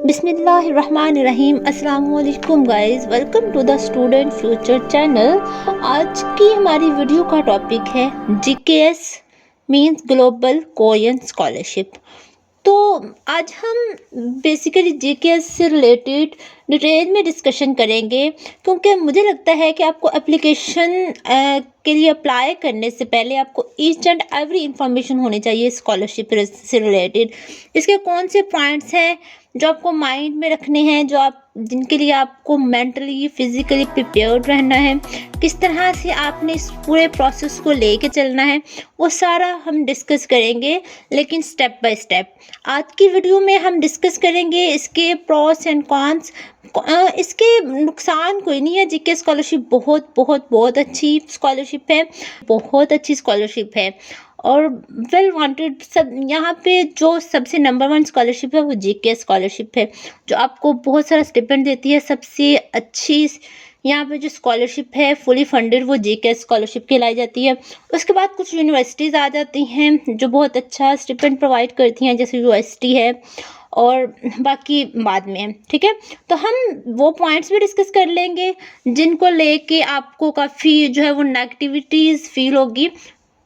बिस्मिल्लाहिर्रहमानिर्रहीम। अस्सलामुअलैकुम guys, welcome to the student future channel. आज की हमारी वीडियो का टॉपिक है GKS means global Korean scholarship. तो आज हम बेसिकली जीकेएस से रिलेटेड डिटेल में डिस्कशन करेंगे, क्योंकि मुझे लगता है कि आपको एप्लीकेशन के लिए अप्लाई करने से पहले आपको ईच एंड एवरी इंफॉर्मेशन होनी चाहिए स्कॉलरशिप से रिलेटेड। इसके कौन से पॉइंट्स हैं जो आपको माइंड में रखने हैं, जिनके लिए आपको मेंटली फिजिकली प्रिपेयर्ड रहना है, किस तरह से आपने इस पूरे प्रोसेस को लेके चलना है, वो सारा हम डिस्कस करेंगे, लेकिन स्टेप बाय स्टेप। आज की वीडियो में हम डिस्कस करेंगे इसके प्रोस एंड कॉन्स। इसके नुकसान कोई नहीं है। जीके स्कॉलरशिप बहुत बहुत बहुत अच्छी स्कॉलरशिप है, बहुत अच्छी स्कॉलरशिप है और वेल वांटेड। सब यहाँ पे जो सबसे नंबर 1 स्कॉलरशिप है वो जीके स्कॉलरशिप है, जो आपको बहुत सारा स्टिपेंड देती है। सबसे अच्छी यहाँ पे जो स्कॉलरशिप है फुली फंडेड, वो जीके स्कॉलरशिप कहलाई जाती है। उसके बाद कुछ यूनिवर्सिटीज़ आ जाती हैं जो बहुत अच्छा स्टिपेंड प्रोवाइड करती हैं, जैसे यूएसटी है, और बाकी बाद में है। ठीक है, तो हम वो पॉइंट्स भी डिस्कस कर लेंगे जिनको लेके आपको काफ़ी जो है वो नेगेटिविटीज़ फील होगी।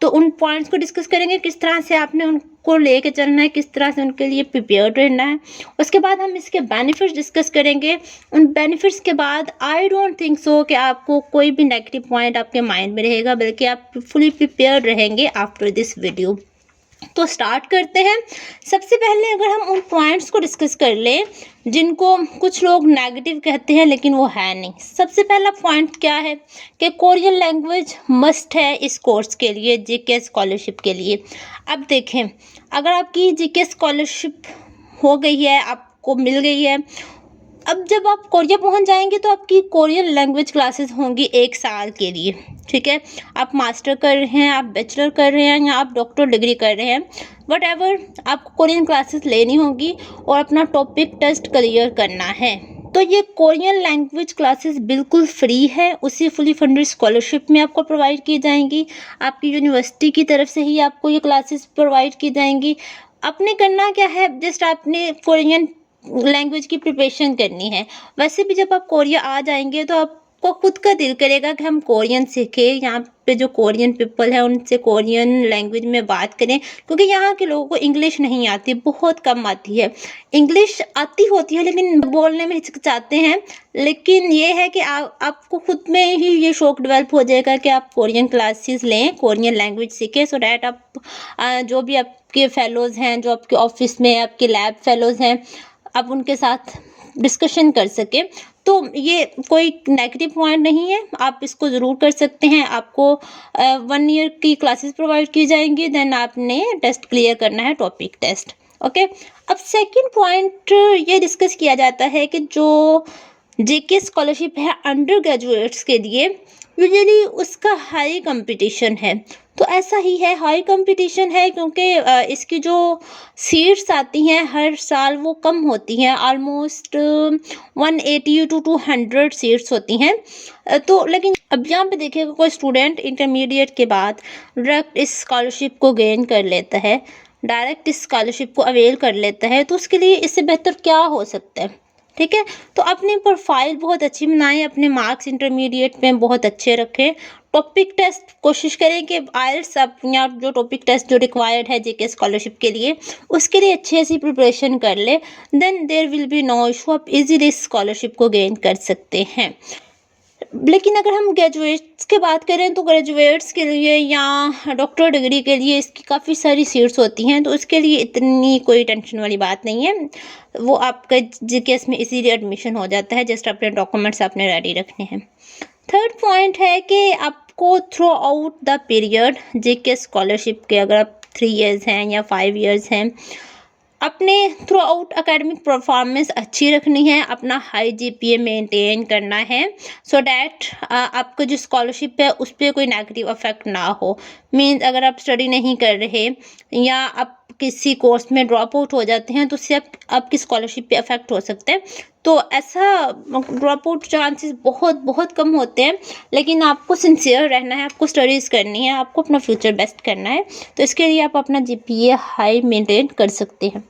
तो उन पॉइंट्स को डिस्कस करेंगे, किस तरह से आपने उनको लेके चलना है, किस तरह से उनके लिए प्रिपेयर्ड रहना है। उसके बाद हम इसके बेनिफिट्स डिस्कस करेंगे। उन बेनिफिट्स के बाद आई डोंट थिंक सो कि आपको कोई भी नेगेटिव पॉइंट आपके माइंड में रहेगा, बल्कि आप फुली प्रिपेयर्ड रहेंगे आफ्टर दिस वीडियो। तो स्टार्ट करते हैं। सबसे पहले अगर हम उन पॉइंट्स को डिस्कस कर लें जिनको कुछ लोग नेगेटिव कहते हैं, लेकिन वो है नहीं। सबसे पहला पॉइंट क्या है कि कोरियन लैंग्वेज मस्ट है इस कोर्स के लिए, जीके स्कॉलरशिप के लिए। अब देखें, अगर आपकी जीके स्कॉलरशिप हो गई है, आपको मिल गई है, अब जब आप कोरिया पहुंच जाएंगे तो आपकी कोरियन लैंग्वेज क्लासेस होंगी 1 साल के लिए। ठीक है, आप मास्टर कर रहे हैं, आप बैचलर कर रहे हैं, या आप डॉक्टर डिग्री कर रहे हैं, वट एवर, आपको कोरियन क्लासेस लेनी होगी और अपना टॉपिक टेस्ट क्लियर करना है। तो ये कोरियन लैंग्वेज क्लासेस बिल्कुल फ्री है, उसी फुली फंडेड स्कॉलरशिप में आपको प्रोवाइड की जाएंगी। आपकी यूनिवर्सिटी की तरफ से ही आपको ये क्लासेस प्रोवाइड की जाएंगी। आपने करना क्या है, जस्ट आपने कोरियन लैंग्वेज की प्रिपरेशन करनी है। वैसे भी जब आप कोरिया आ जाएंगे तो आपको खुद का दिल करेगा कि हम कोरियन सीखें, यहाँ पे जो कोरियन पीपल है उनसे कोरियन लैंग्वेज में बात करें, क्योंकि यहाँ के लोगों को इंग्लिश नहीं आती, बहुत कम आती है। इंग्लिश आती होती है लेकिन बोलने में हिचकिचाते हैं। लेकिन ये है कि आपको खुद में ही ये शौक डेवलप हो जाएगा कि आप कोरियन क्लासेस लें, कोरियन लैंग्वेज सीखें, सो डैट आप जो भी आपके फेलोज़ हैं, जो आपके ऑफिस में आपके लैब फेलोज़ हैं, आप उनके साथ डिस्कशन कर सके। तो ये कोई नेगेटिव पॉइंट नहीं है, आप इसको ज़रूर कर सकते हैं। आपको 1 ईयर की क्लासेस प्रोवाइड की जाएंगी, देन आपने टेस्ट क्लियर करना है, टॉपिक टेस्ट। ओके, अब सेकंड पॉइंट ये डिस्कस किया जाता है कि जो जेके स्कॉलरशिप है अंडर ग्रेजुएट्स के लिए, यूजुअली उसका हाई कंपटीशन है। तो ऐसा ही है, हाई कंपटीशन है, क्योंकि इसकी जो सीट्स आती हैं हर साल वो कम होती हैं, ऑलमोस्ट 180 टू 200 सीट्स होती हैं। तो लेकिन अब यहाँ पे देखिएगा, कोई स्टूडेंट इंटरमीडिएट के बाद डायरेक्ट इस स्कॉलरशिप को गेन कर लेता है, डायरेक्ट इस स्कॉलरशिप को अवेल कर लेता है, तो उसके लिए इससे बेहतर क्या हो सकता है। ठीक है, तो अपनी प्रोफाइल बहुत अच्छी बनाएं, अपने मार्क्स इंटरमीडिएट में बहुत अच्छे रखें। टॉपिक टेस्ट कोशिश करें कि आइल्स या जो टॉपिक टेस्ट जो रिक्वायर्ड है जेके स्कॉलरशिप के लिए, उसके लिए अच्छे से प्रिपरेशन कर ले, then there will be no issue, आप इजीली स्कॉलरशिप को गेन कर सकते हैं। लेकिन अगर हम ग्रेजुएट्स की बात करें तो ग्रेजुएट्स के लिए या डॉक्टर डिग्री के लिए इसकी काफ़ी सारी सीट्स होती हैं, तो उसके लिए इतनी कोई टेंशन वाली बात नहीं है। वो आपका जीकेएस में इजीली एडमिशन हो जाता है, जस्ट अपने डॉक्यूमेंट्स आपने रेडी रखने हैं। थर्ड पॉइंट है कि आपको through out the period JK scholarship के, अगर आप 3 ईयर्स हैं या 5 ईयर्स हैं, अपने थ्रू आउट एकेडमिक परफॉर्मेंस अच्छी रखनी है, अपना हाई जीपीए मेंटेन करना है, सो डैट आपका जो स्कॉलरशिप है उस पर कोई नेगेटिव इफेक्ट ना हो। मीन्स अगर आप स्टडी नहीं कर रहे या आप किसी कोर्स में ड्रॉप आउट हो जाते हैं तो उससे आपकी स्कॉलरशिप पे इफेक्ट हो सकता है। तो ऐसा ड्रॉप आउट चांसेस बहुत बहुत कम होते हैं, लेकिन आपको सिंसियर रहना है, आपको स्टडीज़ करनी है, आपको अपना फ्यूचर बेस्ट करना है, तो इसके लिए आप अपना जीपीए हाई मेंटेन कर सकते हैं।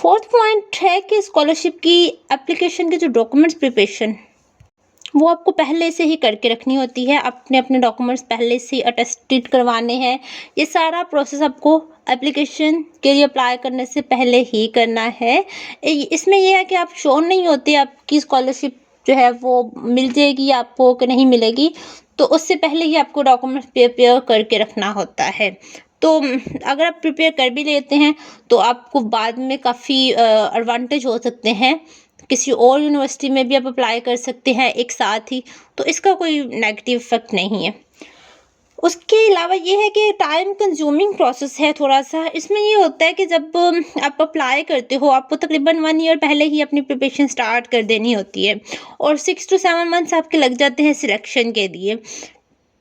फोर्थ पॉइंट है कि स्कॉलरशिप की एप्लीकेशन के जो डॉक्यूमेंट्स प्रिपरेशन वो आपको पहले से ही करके रखनी होती है। अपने अपने डॉक्यूमेंट्स पहले से ही अटेस्टेड करवाने हैं। ये सारा प्रोसेस आपको एप्लीकेशन के लिए अप्लाई करने से पहले ही करना है। इसमें यह है कि आप श्योर नहीं होते आपकी स्कॉलरशिप जो है वो मिल जाएगी आपको कि नहीं मिलेगी, तो उससे पहले ही आपको डॉक्यूमेंट्स प्रिपेयर करके रखना होता है। तो अगर आप प्रिपेयर कर भी लेते हैं तो आपको बाद में काफ़ी एडवांटेज हो सकते हैं। किसी और यूनिवर्सिटी में भी आप अप्लाई कर सकते हैं एक साथ ही, तो इसका कोई नेगेटिव इफेक्ट नहीं है। उसके अलावा ये है कि टाइम कंज्यूमिंग प्रोसेस है थोड़ा सा। इसमें ये होता है कि जब आप अप्लाई करते हो आपको तकरीबन 1 ईयर पहले ही अपनी प्रिपरेशन स्टार्ट कर देनी होती है और 6 to 7 मंथ्स आपके लग जाते हैं सिलेक्शन के लिए।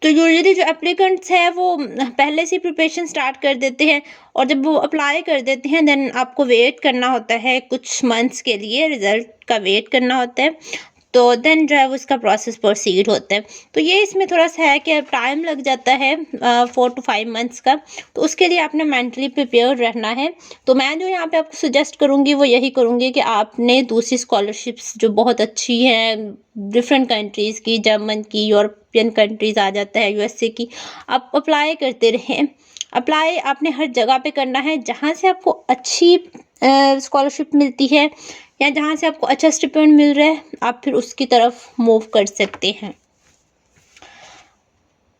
तो यूजुअली जो एप्लीकेंट्स हैं वो पहले से प्रिपरेशन स्टार्ट कर देते हैं और जब वो अप्लाई कर देते हैं देन आपको वेट करना होता है कुछ मंथ्स के लिए, रिज़ल्ट का वेट करना होता है। तो देन जो है वो इसका प्रोसेस प्रोसीड होता है। तो ये इसमें थोड़ा सा है कि टाइम लग जाता है 4 to 5 मंथ्स का, तो उसके लिए आपने मेंटली प्रिपेयर रहना है। तो मैं जो यहाँ पे आपको सजेस्ट करूँगी वो यही करूँगी कि आपने दूसरी स्कॉलरशिप्स जो बहुत अच्छी हैं डिफरेंट कंट्रीज़ की, जर्मन की, यूरोपियन कंट्रीज़ आ जाता है, यूएसए की, आप अप्लाई करते रहें। अप्लाई आपने हर जगह पे करना है जहाँ से आपको अच्छी स्कॉलरशिप मिलती है या जहाँ से आपको अच्छा स्टिपेंड मिल रहा है, आप फिर उसकी तरफ मूव कर सकते हैं।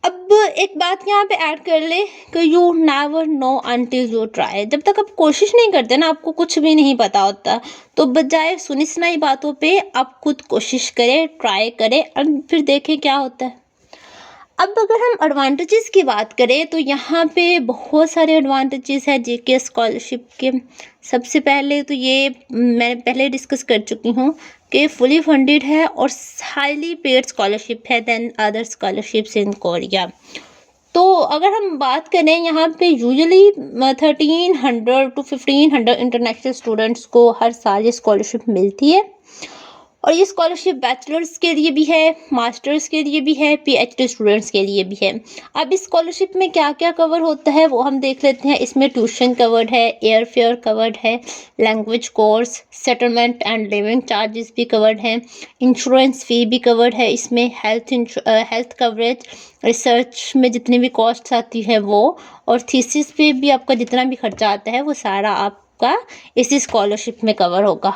अब एक बात यहाँ पे ऐड कर ले कि you never know until you try. जब तक आप कोशिश नहीं करते ना आपको कुछ भी नहीं पता होता। तो बजाय सुनी सुनाई बातों पे आप खुद कोशिश करें, ट्राई करें और फिर देखें क्या होता है। अब अगर हम एडवांटेजेस की बात करें तो यहाँ पे बहुत सारे एडवांटेजेस हैं जीके स्कॉलरशिप के। सबसे पहले तो ये मैं पहले डिस्कस कर चुकी हूँ कि फुली फंडेड है और हाईली पेड स्कॉलरशिप है then other scholarships in Korea. तो अगर हम बात करें यहाँ पे यूजुअली 1300 to 1500 इंटरनेशनल स्टूडेंट्स को हर साल ये स्कॉलरशिप मिलती है और ये स्कॉलरशिप बैचलर्स के लिए भी है, मास्टर्स के लिए भी है, पीएचडी स्टूडेंट्स के लिए भी है। अब इस स्कॉलरशिप में क्या क्या कवर होता है वो हम देख लेते हैं। इसमें ट्यूशन कवर्ड है, एयर फेयर कवर्ड है, language course, settlement and living charges भी कवर्ड हैं, इंश्योरेंस फ़ी भी कवर्ड है, इसमें हेल्थ कवरेज, रिसर्च में जितनी भी कॉस्ट आती है वो, और थीसिस पे भी आपका जितना भी खर्चा आता है वो सारा आपका इसी स्कॉलरशिप में कवर होगा।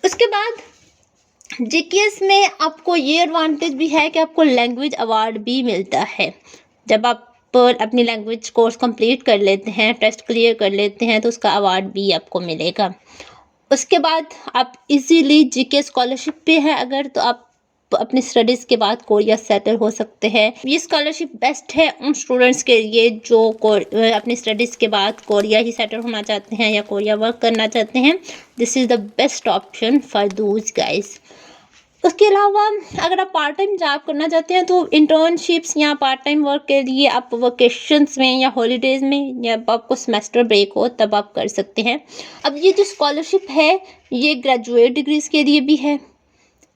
उसके बाद जीकेएस में आपको ये एडवांटेज भी है कि आपको लैंग्वेज अवार्ड भी मिलता है। जब आप अपनी लैंग्वेज कोर्स कंप्लीट कर लेते हैं, टेस्ट क्लियर कर लेते हैं, तो उसका अवार्ड भी आपको मिलेगा। उसके बाद आप इजीली जीके स्कॉलरशिप पे हैं अगर, तो आप अपनी स्टडीज़ के बाद कोरिया सेटल हो सकते हैं। ये स्कॉलरशिप बेस्ट है उन स्टूडेंट्स के लिए जो अपनी स्टडीज़ के बाद कोरिया ही सेटल होना चाहते हैं या कोरिया वर्क करना चाहते हैं। This is the best option for those guys. उसके अलावा अगर आप पार्ट टाइम जॉब करना चाहते हैं तो इंटर्नशिप्स या पार्ट टाइम वर्क के लिए आप वेकेशंस में या हॉलीडेज़ में या आपको सेमेस्टर ब्रेक हो तब आप कर सकते हैं। अब ये जो स्कॉलरशिप है ये ग्रेजुएट डिग्रीज़ के लिए भी है,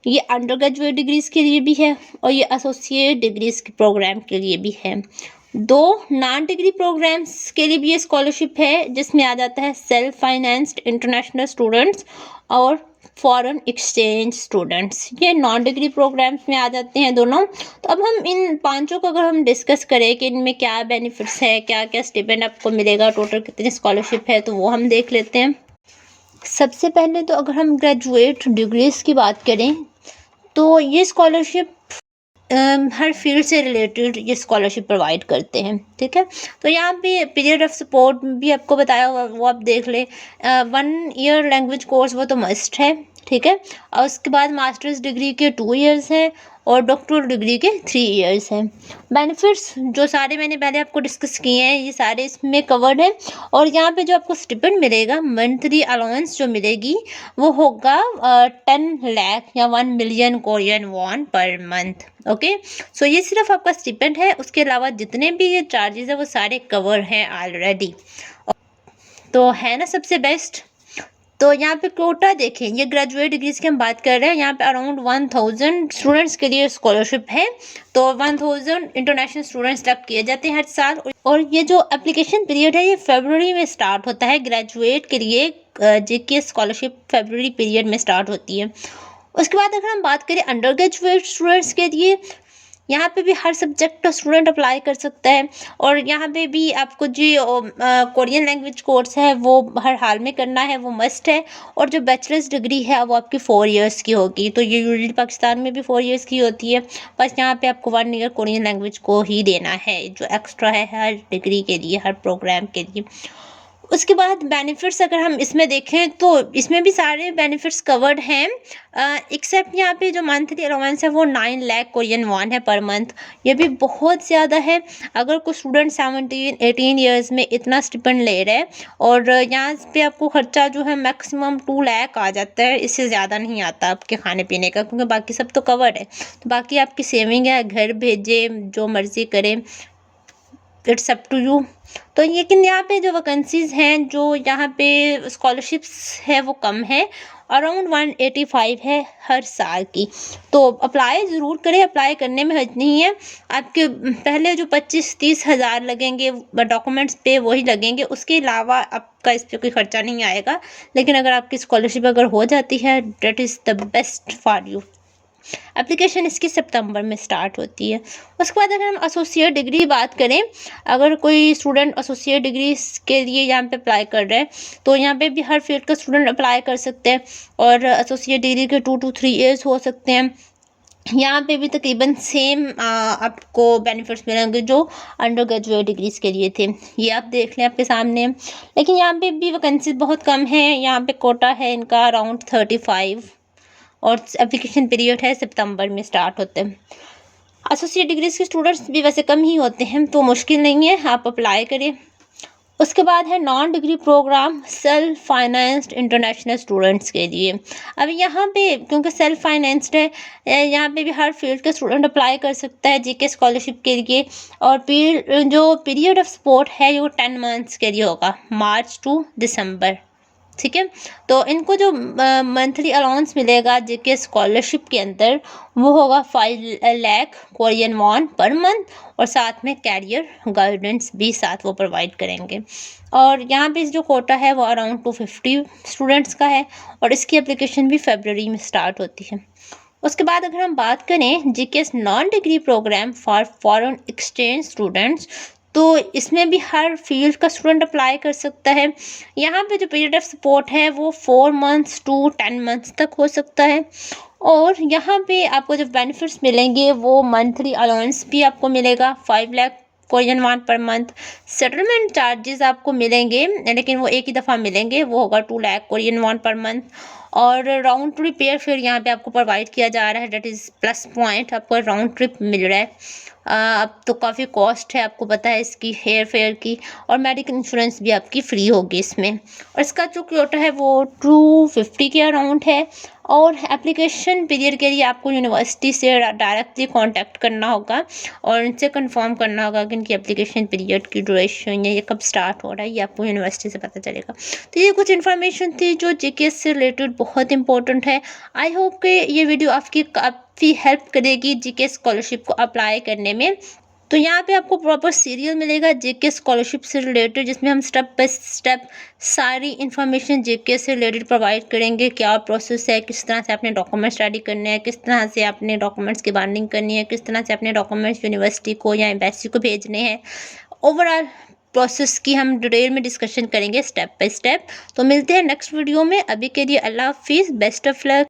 ये अंडर ग्रेजुएट डिग्रीज़ के लिए भी है और ये एसोसिएट डिग्रीज़ के प्रोग्राम के लिए भी है। 2 नॉन डिग्री प्रोग्राम्स के लिए भी ये स्कॉलरशिप है जिसमें आ जाता है सेल्फ फाइनेंस्ड इंटरनेशनल स्टूडेंट्स और फॉरेन एक्सचेंज स्टूडेंट्स। ये नॉन डिग्री प्रोग्राम्स में आ जाते हैं दोनों। तो अब हम इन पांचों को अगर हम डिस्कस करें कि इनमें क्या बेनिफिट्स है, क्या क्या स्टिपेंड आपको मिलेगा, टोटल कितनी स्कॉलरशिप है, तो वो हम देख लेते हैं। सबसे पहले तो अगर हम ग्रेजुएट डिग्रीज़ की बात करें तो ये स्कॉलरशिप हर फील्ड से रिलेटेड ये स्कॉलरशिप प्रोवाइड करते हैं, ठीक है। तो यहाँ पे पीरियड ऑफ सपोर्ट भी आपको बताया हुआ वो आप देख ले। 1 ईयर लैंग्वेज कोर्स वो तो मस्ट है, ठीक है। और उसके बाद मास्टर्स डिग्री के 2 इयर्स हैं और डॉक्टरल डिग्री के 3 इयर्स हैं। बेनिफिट्स जो सारे मैंने पहले आपको डिस्कस किए हैं ये सारे इसमें कवर्ड हैं। और यहाँ पे जो आपको स्टिपेंड मिलेगा, मंथली अलाउंस जो मिलेगी वो होगा 10 लाख या 1 million Korean won per month. Okay, so ये सिर्फ आपका स्टिपेंड है, उसके अलावा जितने भी ये चार्जेस है वो सारे कवर हैं ऑलरेडी। तो है ना सबसे बेस्ट। तो यहाँ पे कोटा देखें, ये ग्रेजुएट डिग्रीज की हम बात कर रहे हैं। यहाँ पे अराउंड 1000 स्टूडेंट्स के लिए स्कॉलरशिप है। तो 1000 इंटरनेशनल स्टूडेंट्स सेलेक्ट किए जाते हैं हर साल। और ये जो एप्लीकेशन पीरियड है ये फरवरी में स्टार्ट होता है ग्रेजुएट के लिए। जेके स्कॉलरशिप फरवरी पीरियड में स्टार्ट होती है। उसके बाद अगर हम बात करें अंडर ग्रेजुएट स्टूडेंट्स के लिए, यहाँ पे भी हर सब्जेक्ट का स्टूडेंट अप्लाई कर सकता है। और यहाँ पे भी आपको जो कोरियन लैंग्वेज कोर्स है वो हर हाल में करना है, वो मस्ट है। और जो बैचलर्स डिग्री है वो आपकी 4 इयर्स की होगी। तो ये यूजुअली पाकिस्तान में भी 4 इयर्स की होती है, बस यहाँ पे आपको 1 ईयर कोरियन लैंग्वेज को ही देना है, जो एक्स्ट्रा है हर डिग्री के लिए, हर प्रोग्राम के लिए। उसके बाद बेनिफिट्स अगर हम इसमें देखें तो इसमें भी सारे बेनिफिट्स कवर्ड हैं, एक्सेप्ट यहाँ पे जो मंथली अलाउंस है वो 9 लाख कोरियन वॉन है पर मंथ। ये भी बहुत ज़्यादा है। अगर कोई स्टूडेंट 17-18 ईयर्स में इतना स्टिपेंड ले रहा है, और यहाँ पे आपको खर्चा जो है मैक्सिमम 2 लाख आ जाता है, इससे ज़्यादा नहीं आता आपके खाने पीने का, क्योंकि बाकी सब तो कवर्ड है। तो बाकी आपकी सेविंग है, घर भेजे जो मर्ज़ी करें, इट्स अप टू यू। तो लेकिन यहाँ पे जो वैकेंसीज़ हैं, जो यहाँ पे स्कॉलरशिप्स है वो कम है, अराउंड 185 है हर साल की। तो अप्लाई ज़रूर करें, अप्लाई करने में हर्ज नहीं है। आपके पहले जो 25-30 हज़ार लगेंगे डॉक्यूमेंट्स पे वही लगेंगे, उसके अलावा आपका इस पर कोई ख़र्चा नहीं आएगा। लेकिन अगर आपकी स्कॉलरशिप अगर हो जाती है, that is the best for you. Application इसकी सितंबर में स्टार्ट होती है। उसके बाद अगर हम एसोसिएट डिग्री बात करें, अगर कोई स्टूडेंट एसोसिएट डिग्री के लिए यहाँ पे अप्लाई कर रहे हैं, तो यहाँ पे भी हर फील्ड का स्टूडेंट अप्लाई कर सकते हैं। और एसोसिएट डिग्री के 2 to 3 ईयर्स हो सकते हैं। यहाँ पे भी तकरीबन सेम आपको बेनिफिट्स मिलेंगे जो अंडर ग्रेजुएट डिग्रीज़ के लिए थे। ये आप देख लें आपके सामने। लेकिन यहाँ पे भी वैकेंसीज बहुत कम है। यहाँ पे कोटा है इनका अराउंड 35, और एप्लीकेशन पीरियड है सितंबर में स्टार्ट होते हैं। एसोसिएट डिग्रीज़ के स्टूडेंट्स भी वैसे कम ही होते हैं, तो मुश्किल नहीं है, आप अप्लाई करें। उसके बाद है non degree programme self financed international students के लिए। अब यहाँ पे क्योंकि सेल्फ फाइनेंस्ड है, यहाँ पे भी हर फील्ड का स्टूडेंट अप्लाई कर सकता है जेके स्कॉलरशिप के लिए। और जो पीरियड ऑफ सपोर्ट है वो 10 मंथ्स के लिए होगा, मार्च टू दिसंबर। ठीक है। तो इनको जो मंथली अलाउंस मिलेगा जेके स्कॉलरशिप के अंदर, वो होगा 5 lakh Korean won per month. और साथ में कैरियर गाइडेंस भी साथ वो प्रोवाइड करेंगे। और यहाँ पे जो कोटा है वो अराउंड 250 स्टूडेंट्स का है, और इसकी एप्लीकेशन भी फरवरी में स्टार्ट होती है। उसके बाद अगर हम बात करें GKS non degree programme for foreign exchange students, तो इसमें भी हर फील्ड का स्टूडेंट अप्लाई कर सकता है। यहाँ पे जो पीरियड ऑफ सपोर्ट है वो 4 मंथ्स टू 10 मंथ्स तक हो सकता है। और यहाँ पे आपको जो बेनिफिट्स मिलेंगे वो मंथली अलाउंस भी आपको मिलेगा 5 lakh Korean won per month. Settlement charges आपको मिलेंगे, लेकिन वो एक ही दफ़ा मिलेंगे, वो होगा 2 lakh Korean won per month. और राउंड ट्रिप एयर फेयर यहाँ पे आपको प्रोवाइड किया जा रहा है, डेट इज़ प्लस पॉइंट, आपको राउंड ट्रिप मिल रहा है। अब तो काफ़ी कॉस्ट है, आपको पता है इसकी एयर फेयर की। और मेडिकल इंश्योरेंस भी आपकी फ्री होगी इसमें। और इसका जो क्योटा है वो 250 के अराउंड है। और एप्लीकेशन पीरियड के लिए आपको यूनिवर्सिटी से डायरेक्टली कांटेक्ट करना होगा और इनसे कंफर्म करना होगा कि इनकी एप्लीकेशन पीरियड की ड्यूरेशन या ये कब स्टार्ट हो रहा है, ये आपको यूनिवर्सिटी से पता चलेगा। तो ये कुछ इन्फॉर्मेशन थी जो जीकेएस से रिलेटेड बहुत इंपॉर्टेंट है। आई होप कि ये वीडियो आपकी काफ़ी हेल्प करेगी जीकेएस स्कॉलरशिप को अप्लाई करने में। तो यहाँ पे आपको प्रॉपर सीरियल मिलेगा जेके स्कॉलरशिप से रिलेटेड, जिसमें हम स्टेप बाय स्टेप सारी इन्फॉर्मेशन जेके से रिलेटेड प्रोवाइड करेंगे। क्या प्रोसेस है, किस तरह से अपने डॉक्यूमेंट्स रेडी करने हैं, किस तरह से अपने डॉक्यूमेंट्स की बाइंडिंग करनी है, किस तरह से अपने डॉक्यूमेंट्स यूनिवर्सिटी को या एम्बेसी को भेजने हैं। ओवरऑल प्रोसेस की हम डिटेल में डिस्कशन करेंगे स्टेप बाय स्टेप। तो मिलते हैं नेक्स्ट वीडियो में। अभी के लिए अल्लाह हाफिज़, बेस्ट ऑफ लक।